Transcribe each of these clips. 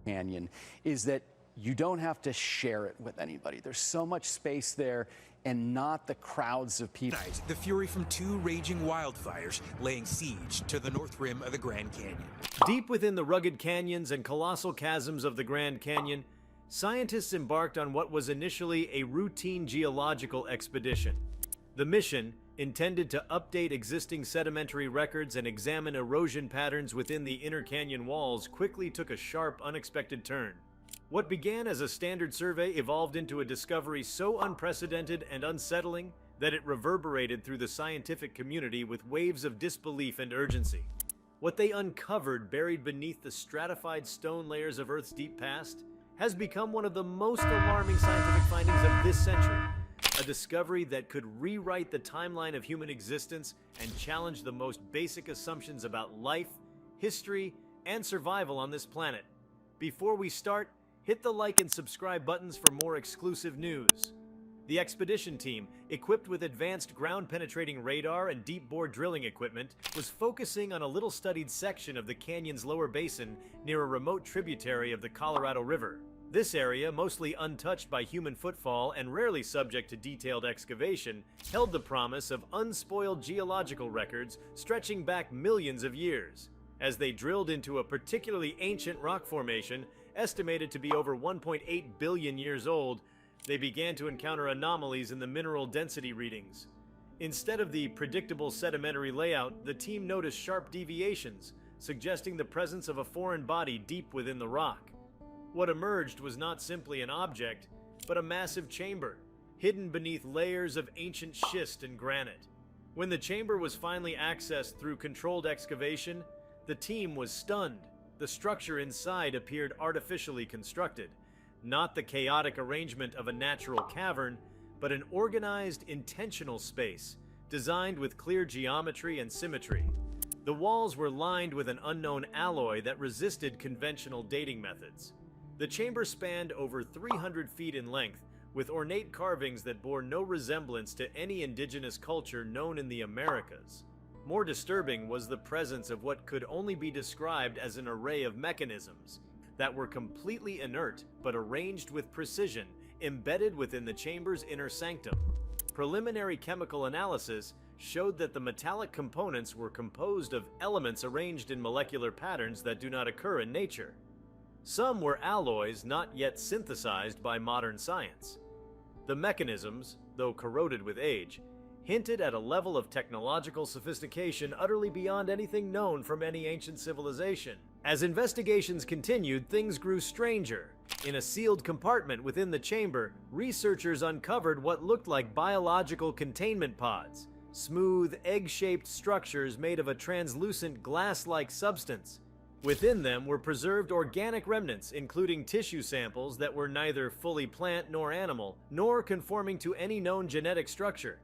Canyon is that you don't have to share it with anybody. There's so much space there and not the crowds of people. Tonight, the fury from two raging wildfires laying siege to the north rim of the Grand Canyon. Deep within the rugged canyons and colossal chasms of the Grand Canyon, scientists embarked on what was initially a routine geological expedition. The mission, intended to update existing sedimentary records and examine erosion patterns within the inner canyon walls, quickly took a sharp, unexpected turn. What began as a standard survey evolved into a discovery so unprecedented and unsettling that it reverberated through the scientific community with waves of disbelief and urgency. What they uncovered buried beneath the stratified stone layers of Earth's deep past has become one of the most alarming scientific findings of this century. A discovery that could rewrite the timeline of human existence and challenge the most basic assumptions about life, history, and survival on this planet. Before we start, hit the like and subscribe buttons for more exclusive news. The expedition team, equipped with advanced ground-penetrating radar and deep-bore drilling equipment, was focusing on a little-studied section of the canyon's lower basin near a remote tributary of the Colorado River. This area, mostly untouched by human footfall and rarely subject to detailed excavation, held the promise of unspoiled geological records stretching back millions of years. As they drilled into a particularly ancient rock formation, estimated to be over 1.8 billion years old, they began to encounter anomalies in the mineral density readings. Instead of the predictable sedimentary layout, the team noticed sharp deviations, suggesting the presence of a foreign body deep within the rock. What emerged was not simply an object, but a massive chamber, hidden beneath layers of ancient schist and granite. When the chamber was finally accessed through controlled excavation, the team was stunned. The structure inside appeared artificially constructed, not the chaotic arrangement of a natural cavern, but an organized, intentional space, designed with clear geometry and symmetry. The walls were lined with an unknown alloy that resisted conventional dating methods. The chamber spanned over 300 feet in length, with ornate carvings that bore no resemblance to any indigenous culture known in the Americas. More disturbing was the presence of what could only be described as an array of mechanisms that were completely inert but arranged with precision, embedded within the chamber's inner sanctum. Preliminary chemical analysis showed that the metallic components were composed of elements arranged in molecular patterns that do not occur in nature. Some were alloys not yet synthesized by modern science. The mechanisms, though corroded with age, hinted at a level of technological sophistication utterly beyond anything known from any ancient civilization. As investigations continued, things grew stranger. In a sealed compartment within the chamber, researchers uncovered what looked like biological containment pods, smooth, egg-shaped structures made of a translucent glass-like substance. Within them were preserved organic remnants, including tissue samples that were neither fully plant nor animal, nor conforming to any known genetic structure.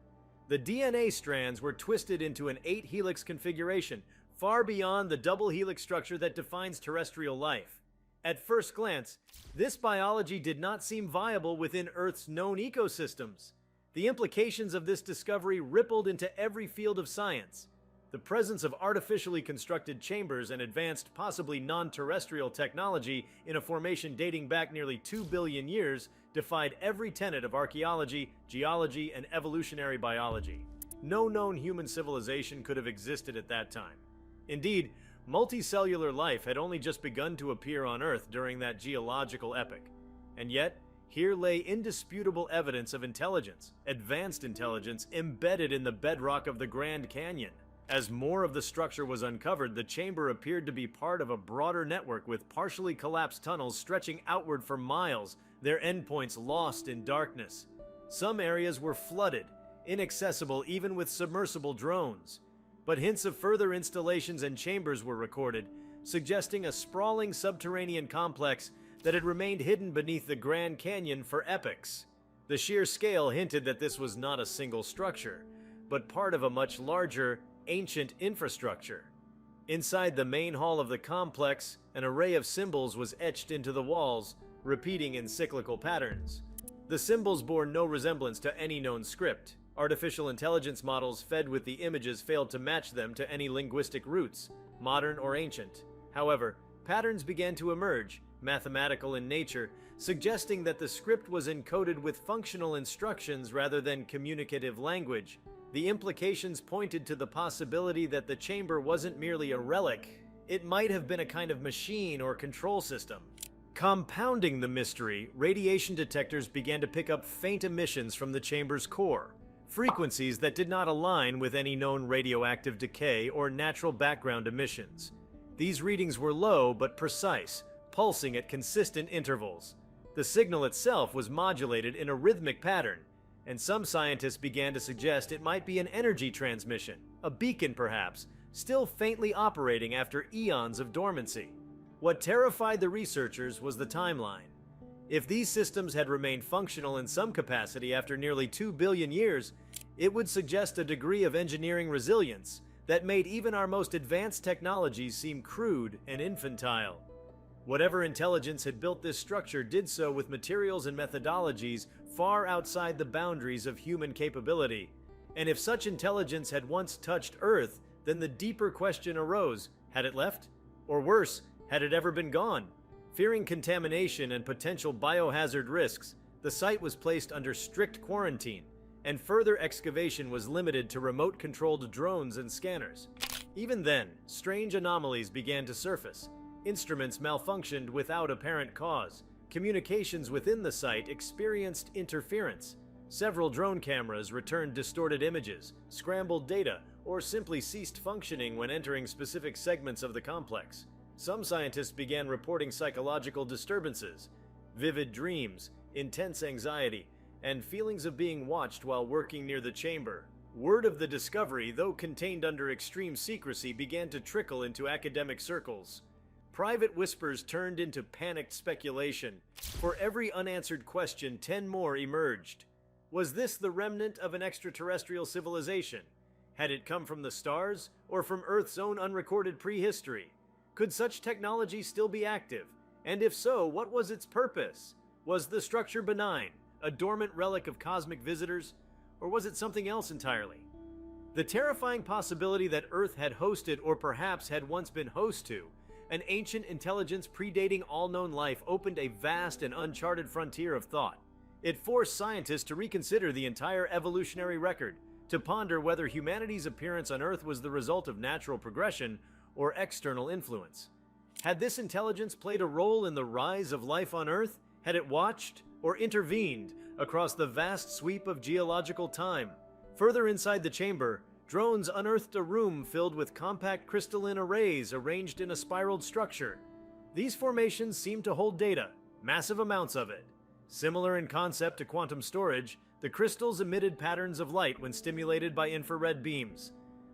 The DNA strands were twisted into an 8-helix configuration, far beyond the double helix structure that defines terrestrial life. At first glance, this biology did not seem viable within Earth's known ecosystems. The implications of this discovery rippled into every field of science. The presence of artificially constructed chambers and advanced, possibly non-terrestrial technology in a formation dating back nearly 2 billion years defied every tenet of archaeology, geology, and evolutionary biology. No known human civilization could have existed at that time. Indeed, multicellular life had only just begun to appear on Earth during that geological epoch. And yet, here lay indisputable evidence of intelligence, advanced intelligence, embedded in the bedrock of the Grand Canyon. As more of the structure was uncovered, the chamber appeared to be part of a broader network with partially collapsed tunnels stretching outward for miles, their endpoints lost in darkness. Some areas were flooded, inaccessible even with submersible drones. But hints of further installations and chambers were recorded, suggesting a sprawling subterranean complex that had remained hidden beneath the Grand Canyon for epochs. The sheer scale hinted that this was not a single structure, but part of a much larger, ancient infrastructure. Inside the main hall of the complex, an array of symbols was etched into the walls, repeating in cyclical patterns. The symbols bore no resemblance to any known script. Artificial intelligence models fed with the images failed to match them to any linguistic roots, modern or ancient. However, patterns began to emerge, mathematical in nature, suggesting that the script was encoded with functional instructions rather than communicative language. The implications pointed to the possibility that the chamber wasn't merely a relic. It might have been a kind of machine or control system. Compounding the mystery, radiation detectors began to pick up faint emissions from the chamber's core, frequencies that did not align with any known radioactive decay or natural background emissions. These readings were low but precise, pulsing at consistent intervals. The signal itself was modulated in a rhythmic pattern, and some scientists began to suggest it might be an energy transmission, a beacon perhaps, still faintly operating after eons of dormancy. What terrified the researchers was the timeline. If these systems had remained functional in some capacity after nearly 2 billion years, it would suggest a degree of engineering resilience that made even our most advanced technologies seem crude and infantile. Whatever intelligence had built this structure did so with materials and methodologies far outside the boundaries of human capability. And if such intelligence had once touched Earth, then the deeper question arose, had it left? Or worse, had it ever been gone? Fearing contamination and potential biohazard risks, the site was placed under strict quarantine, and further excavation was limited to remote-controlled drones and scanners. Even then, strange anomalies began to surface. Instruments malfunctioned without apparent cause. Communications within the site experienced interference. Several drone cameras returned distorted images, scrambled data, or simply ceased functioning when entering specific segments of the complex. Some scientists began reporting psychological disturbances, vivid dreams, intense anxiety, and feelings of being watched while working near the chamber. Word of the discovery, though contained under extreme secrecy, began to trickle into academic circles. Private whispers turned into panicked speculation. For every unanswered question, 10 more emerged. Was this the remnant of an extraterrestrial civilization? Had it come from the stars, or from Earth's own unrecorded prehistory? Could such technology still be active? And if so, what was its purpose? Was the structure benign, a dormant relic of cosmic visitors, or was it something else entirely? The terrifying possibility that Earth had hosted, or perhaps had once been host to, an ancient intelligence predating all known life opened a vast and uncharted frontier of thought. It forced scientists to reconsider the entire evolutionary record, to ponder whether humanity's appearance on Earth was the result of natural progression or external influence. Had this intelligence played a role in the rise of life on Earth? Had it watched or intervened across the vast sweep of geological time? Further inside the chamber, drones unearthed a room filled with compact crystalline arrays arranged in a spiraled structure. These formations seemed to hold data, massive amounts of it. Similar in concept to quantum storage, the crystals emitted patterns of light when stimulated by infrared beams.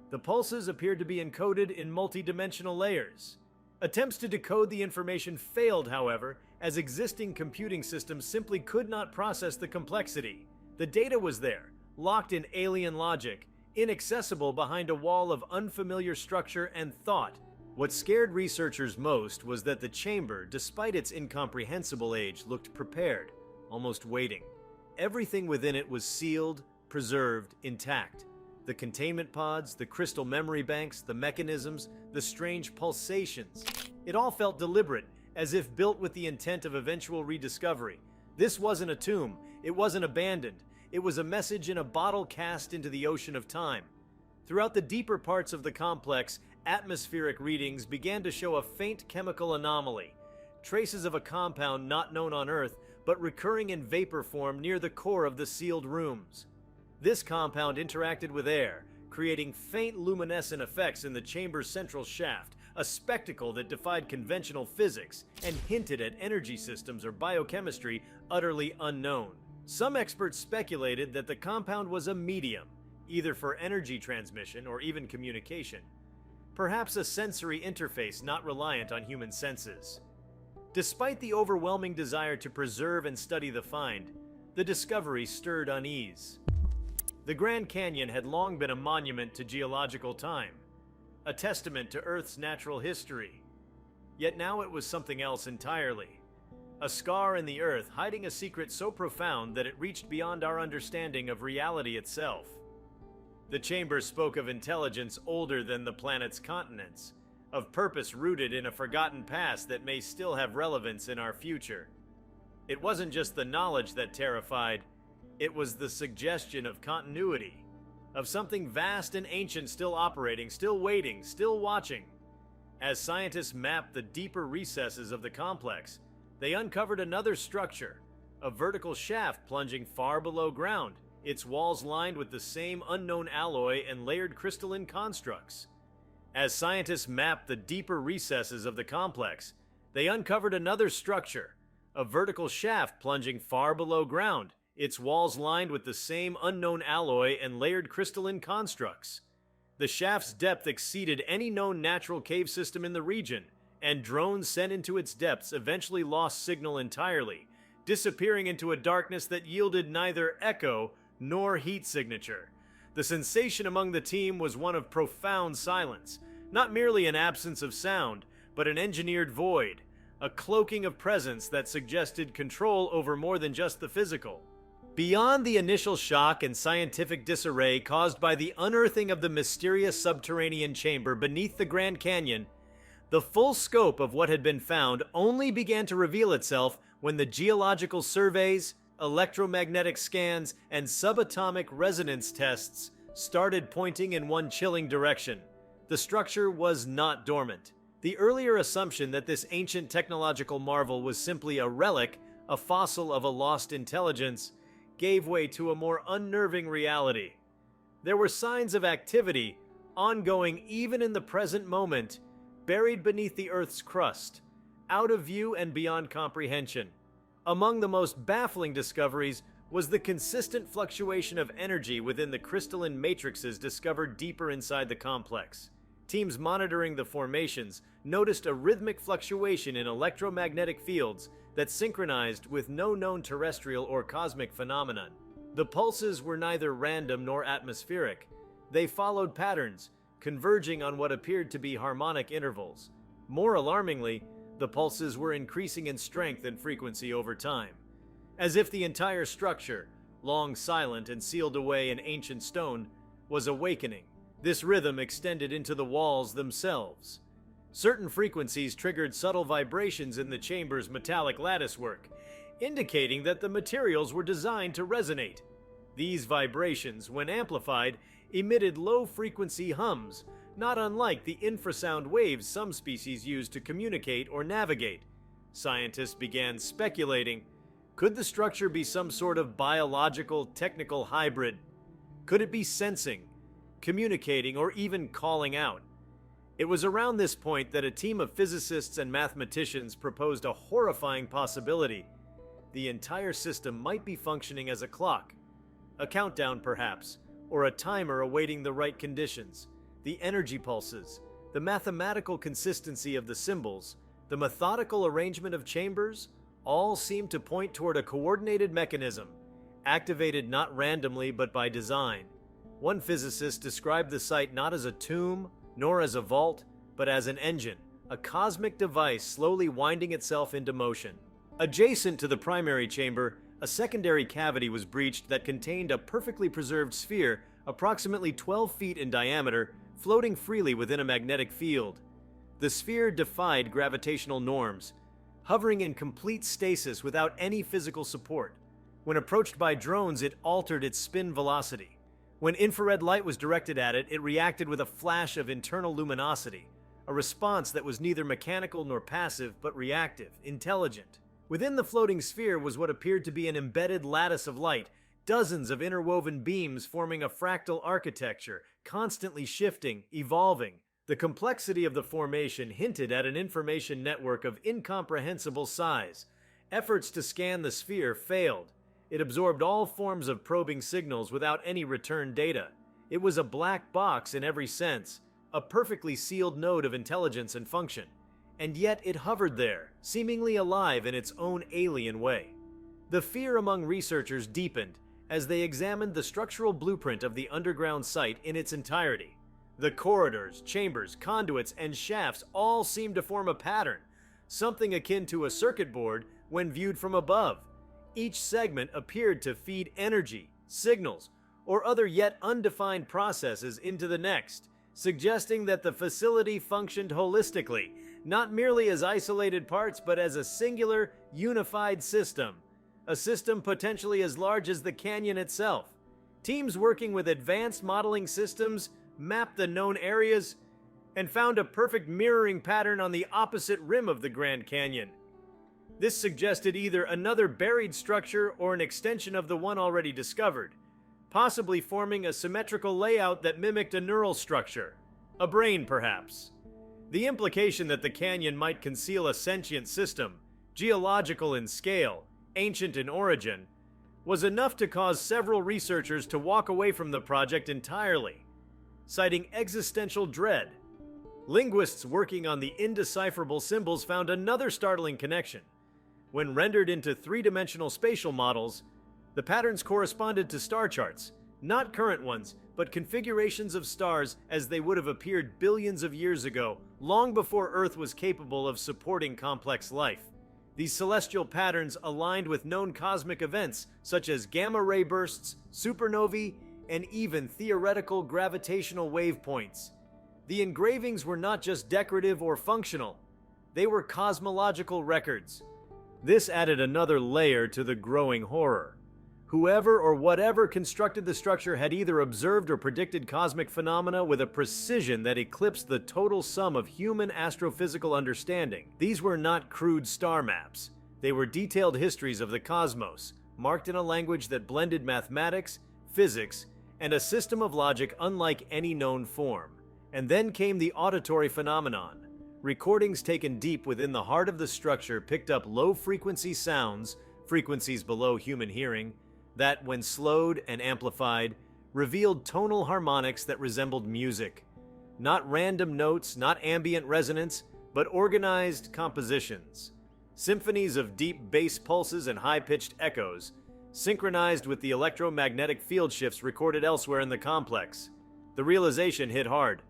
The pulses appeared to be encoded in multi-dimensional layers. Attempts to decode the information failed, however, as existing computing systems simply could not process the complexity. The data was there, locked in alien logic, inaccessible behind a wall of unfamiliar structure and thought. What scared researchers most was that the chamber, despite its incomprehensible age, looked prepared, almost waiting. Everything within it was sealed, preserved, intact. The containment pods, the crystal memory banks, the mechanisms, the strange pulsations. It all felt deliberate, as if built with the intent of eventual rediscovery. This wasn't a tomb. It wasn't abandoned. It was a message in a bottle cast into the ocean of time. Throughout the deeper parts of the complex, atmospheric readings began to show a faint chemical anomaly, traces of a compound not known on Earth, but recurring in vapor form near the core of the sealed rooms. This compound interacted with air, creating faint luminescent effects in the chamber's central shaft, a spectacle that defied conventional physics and hinted at energy systems or biochemistry utterly unknown. Some experts speculated that the compound was a medium, either for energy transmission or even communication, perhaps a sensory interface not reliant on human senses. Despite the overwhelming desire to preserve and study the find, the discovery stirred unease. The Grand Canyon had long been a monument to geological time, a testament to Earth's natural history. Yet now it was something else entirely. A scar in the Earth hiding a secret so profound that it reached beyond our understanding of reality itself. The chamber spoke of intelligence older than the planet's continents, of purpose rooted in a forgotten past that may still have relevance in our future. It wasn't just the knowledge that terrified, it was the suggestion of continuity, of something vast and ancient still operating, still waiting, still watching. As scientists mapped the deeper recesses of the complex, they uncovered another structure, a vertical shaft plunging far below ground, its walls lined with the same unknown alloy and layered crystalline constructs. As scientists mapped the deeper recesses of the complex, they uncovered another structure, a vertical shaft plunging far below ground, its walls lined with the same unknown alloy and layered crystalline constructs. The shaft's depth exceeded any known natural cave system in the region, and drones sent into its depths eventually lost signal entirely, disappearing into a darkness that yielded neither echo nor heat signature. The sensation among the team was one of profound silence, not merely an absence of sound, but an engineered void, a cloaking of presence that suggested control over more than just the physical. Beyond the initial shock and scientific disarray caused by the unearthing of the mysterious subterranean chamber beneath the Grand Canyon, the full scope of what had been found only began to reveal itself when the geological surveys, electromagnetic scans, and subatomic resonance tests started pointing in one chilling direction. The structure was not dormant. The earlier assumption that this ancient technological marvel was simply a relic, a fossil of a lost intelligence, gave way to a more unnerving reality. There were signs of activity, ongoing even in the present moment, buried beneath the Earth's crust, out of view and beyond comprehension. Among the most baffling discoveries was the consistent fluctuation of energy within the crystalline matrices discovered deeper inside the complex. Teams monitoring the formations noticed a rhythmic fluctuation in electromagnetic fields that synchronized with no known terrestrial or cosmic phenomenon. The pulses were neither random nor atmospheric. They followed patterns, converging on what appeared to be harmonic intervals. More alarmingly, the pulses were increasing in strength and frequency over time, as if the entire structure, long silent and sealed away in ancient stone, was awakening. This rhythm extended into the walls themselves. Certain frequencies triggered subtle vibrations in the chamber's metallic latticework, indicating that the materials were designed to resonate. These vibrations, when amplified, emitted low-frequency hums, not unlike the infrasound waves some species use to communicate or navigate. Scientists began speculating, could the structure be some sort of biological, technical hybrid? Could it be sensing, communicating, or even calling out? It was around this point that a team of physicists and mathematicians proposed a horrifying possibility. The entire system might be functioning as a clock, a countdown perhaps, or a timer awaiting the right conditions. The energy pulses, the mathematical consistency of the symbols, the methodical arrangement of chambers, all seemed to point toward a coordinated mechanism, activated not randomly but by design. One physicist described the site not as a tomb, nor as a vault, but as an engine, a cosmic device slowly winding itself into motion. Adjacent to the primary chamber, a secondary cavity was breached that contained a perfectly preserved sphere approximately 12 feet in diameter, floating freely within a magnetic field. The sphere defied gravitational norms, hovering in complete stasis without any physical support. When approached by drones, it altered its spin velocity. When infrared light was directed at it, it reacted with a flash of internal luminosity, a response that was neither mechanical nor passive, but reactive, intelligent. Within the floating sphere was what appeared to be an embedded lattice of light, dozens of interwoven beams forming a fractal architecture, constantly shifting, evolving. The complexity of the formation hinted at an information network of incomprehensible size. Efforts to scan the sphere failed. It absorbed all forms of probing signals without any return data. It was a black box in every sense, a perfectly sealed node of intelligence and function. And yet it hovered there, seemingly alive in its own alien way. The fear among researchers deepened as they examined the structural blueprint of the underground site in its entirety. The corridors, chambers, conduits, and shafts all seemed to form a pattern, something akin to a circuit board when viewed from above. Each segment appeared to feed energy, signals, or other yet undefined processes into the next, suggesting that the facility functioned holistically, not merely as isolated parts, but as a singular, unified system. A system potentially as large as the canyon itself. Teams working with advanced modeling systems mapped the known areas and found a perfect mirroring pattern on the opposite rim of the Grand Canyon. This suggested either another buried structure or an extension of the one already discovered, possibly forming a symmetrical layout that mimicked a neural structure. A brain, perhaps. The implication that the canyon might conceal a sentient system, geological in scale, ancient in origin, was enough to cause several researchers to walk away from the project entirely, citing existential dread. Linguists working on the indecipherable symbols found another startling connection. When rendered into three-dimensional spatial models, the patterns corresponded to star charts, not current ones, but configurations of stars as they would have appeared billions of years ago, long before Earth was capable of supporting complex life. These celestial patterns aligned with known cosmic events such as gamma-ray bursts, supernovae, and even theoretical gravitational wave points. The engravings were not just decorative or functional, they were cosmological records. This added another layer to the growing horror. Whoever or whatever constructed the structure had either observed or predicted cosmic phenomena with a precision that eclipsed the total sum of human astrophysical understanding. These were not crude star maps. They were detailed histories of the cosmos, marked in a language that blended mathematics, physics, and a system of logic unlike any known form. And then came the auditory phenomenon. Recordings taken deep within the heart of the structure picked up low-frequency sounds, frequencies below human hearing, that, when slowed and amplified, revealed tonal harmonics that resembled music. Not random notes, not ambient resonance, but organized compositions. Symphonies of deep bass pulses and high-pitched echoes, synchronized with the electromagnetic field shifts recorded elsewhere in the complex. The realization hit hard.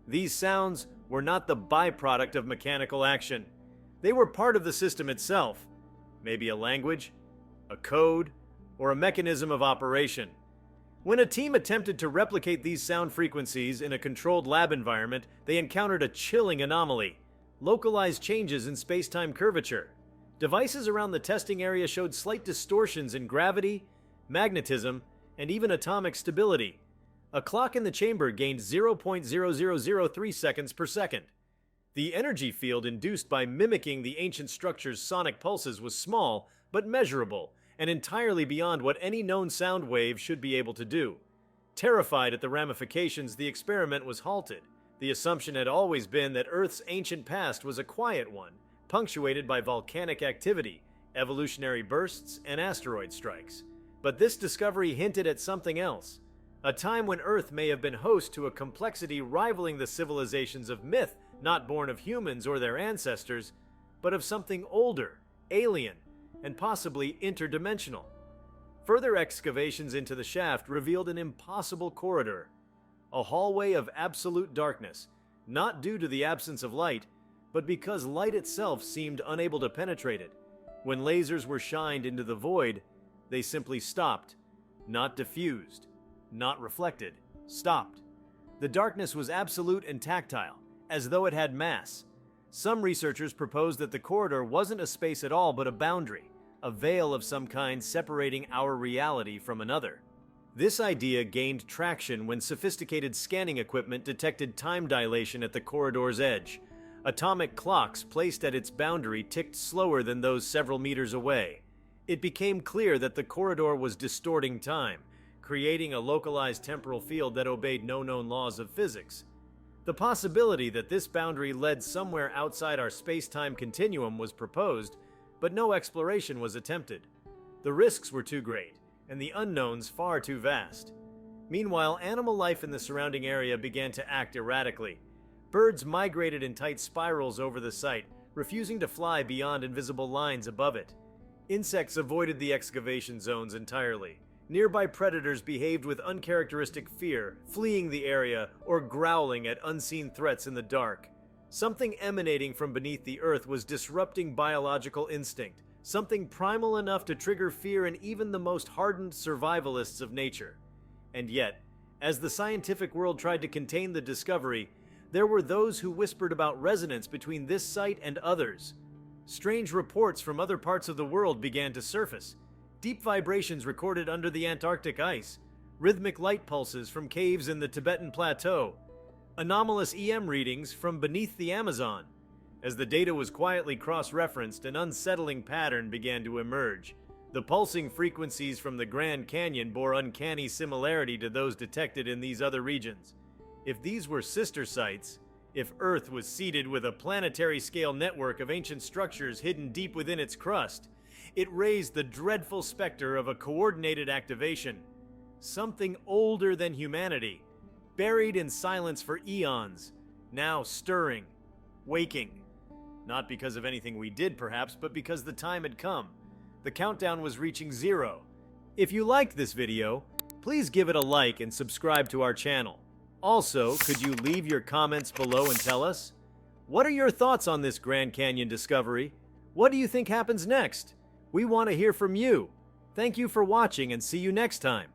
These sounds were not the byproduct of mechanical action. They were part of the system itself. Maybe a language, a code, or a mechanism of operation. When a team attempted to replicate these sound frequencies in a controlled lab environment, they encountered a chilling anomaly: localized changes in space-time curvature. Devices around the testing area showed slight distortions in gravity, magnetism, and even atomic stability. A clock in the chamber gained 0.0003 seconds per second. The energy field induced by mimicking the ancient structure's sonic pulses was small, but measurable, and entirely beyond what any known sound wave should be able to do. Terrified at the ramifications, the experiment was halted. The assumption had always been that Earth's ancient past was a quiet one, punctuated by volcanic activity, evolutionary bursts, and asteroid strikes. But this discovery hinted at something else. A time when Earth may have been host to a complexity rivaling the civilizations of myth, not born of humans or their ancestors, but of something older, alien, and possibly interdimensional. Further excavations into the shaft revealed an impossible corridor, a hallway of absolute darkness, not due to the absence of light, but because light itself seemed unable to penetrate it. When lasers were shined into the void, they simply stopped, not diffused, not reflected, stopped. The darkness was absolute and tactile, as though it had mass. Some researchers proposed that the corridor wasn't a space at all but a boundary, a veil of some kind separating our reality from another. This idea gained traction when sophisticated scanning equipment detected time dilation at the corridor's edge. Atomic clocks placed at its boundary ticked slower than those several meters away. It became clear that the corridor was distorting time, creating a localized temporal field that obeyed no known laws of physics. The possibility that this boundary led somewhere outside our space-time continuum was proposed, but no exploration was attempted. The risks were too great, and the unknowns far too vast. Meanwhile, animal life in the surrounding area began to act erratically. Birds migrated in tight spirals over the site, refusing to fly beyond invisible lines above it. Insects avoided the excavation zones entirely. Nearby predators behaved with uncharacteristic fear, fleeing the area or growling at unseen threats in the dark. Something emanating from beneath the earth was disrupting biological instinct, something primal enough to trigger fear in even the most hardened survivalists of nature. And yet, As the scientific world tried to contain the discovery, there were those who whispered about resonance between this site and others. Strange reports from other parts of the world began to surface. Deep vibrations recorded under the Antarctic ice, rhythmic light pulses from caves in the Tibetan Plateau, anomalous EM readings from beneath the Amazon. As the data was quietly cross-referenced, an unsettling pattern began to emerge. The pulsing frequencies from the Grand Canyon bore uncanny similarity to those detected in these other regions. If these were sister sites, if Earth was seeded with a planetary-scale network of ancient structures hidden deep within its crust, it raised the dreadful specter of a coordinated activation. Something older than humanity, buried in silence for eons, now stirring, waking. Not because of anything we did, perhaps, but because the time had come. The countdown was reaching 0. If you liked this video, please give it a like and subscribe to our channel. Also, could you leave your comments below and tell us? What are your thoughts on this Grand Canyon discovery? What do you think happens next? We want to hear from you. Thank you for watching and see you next time.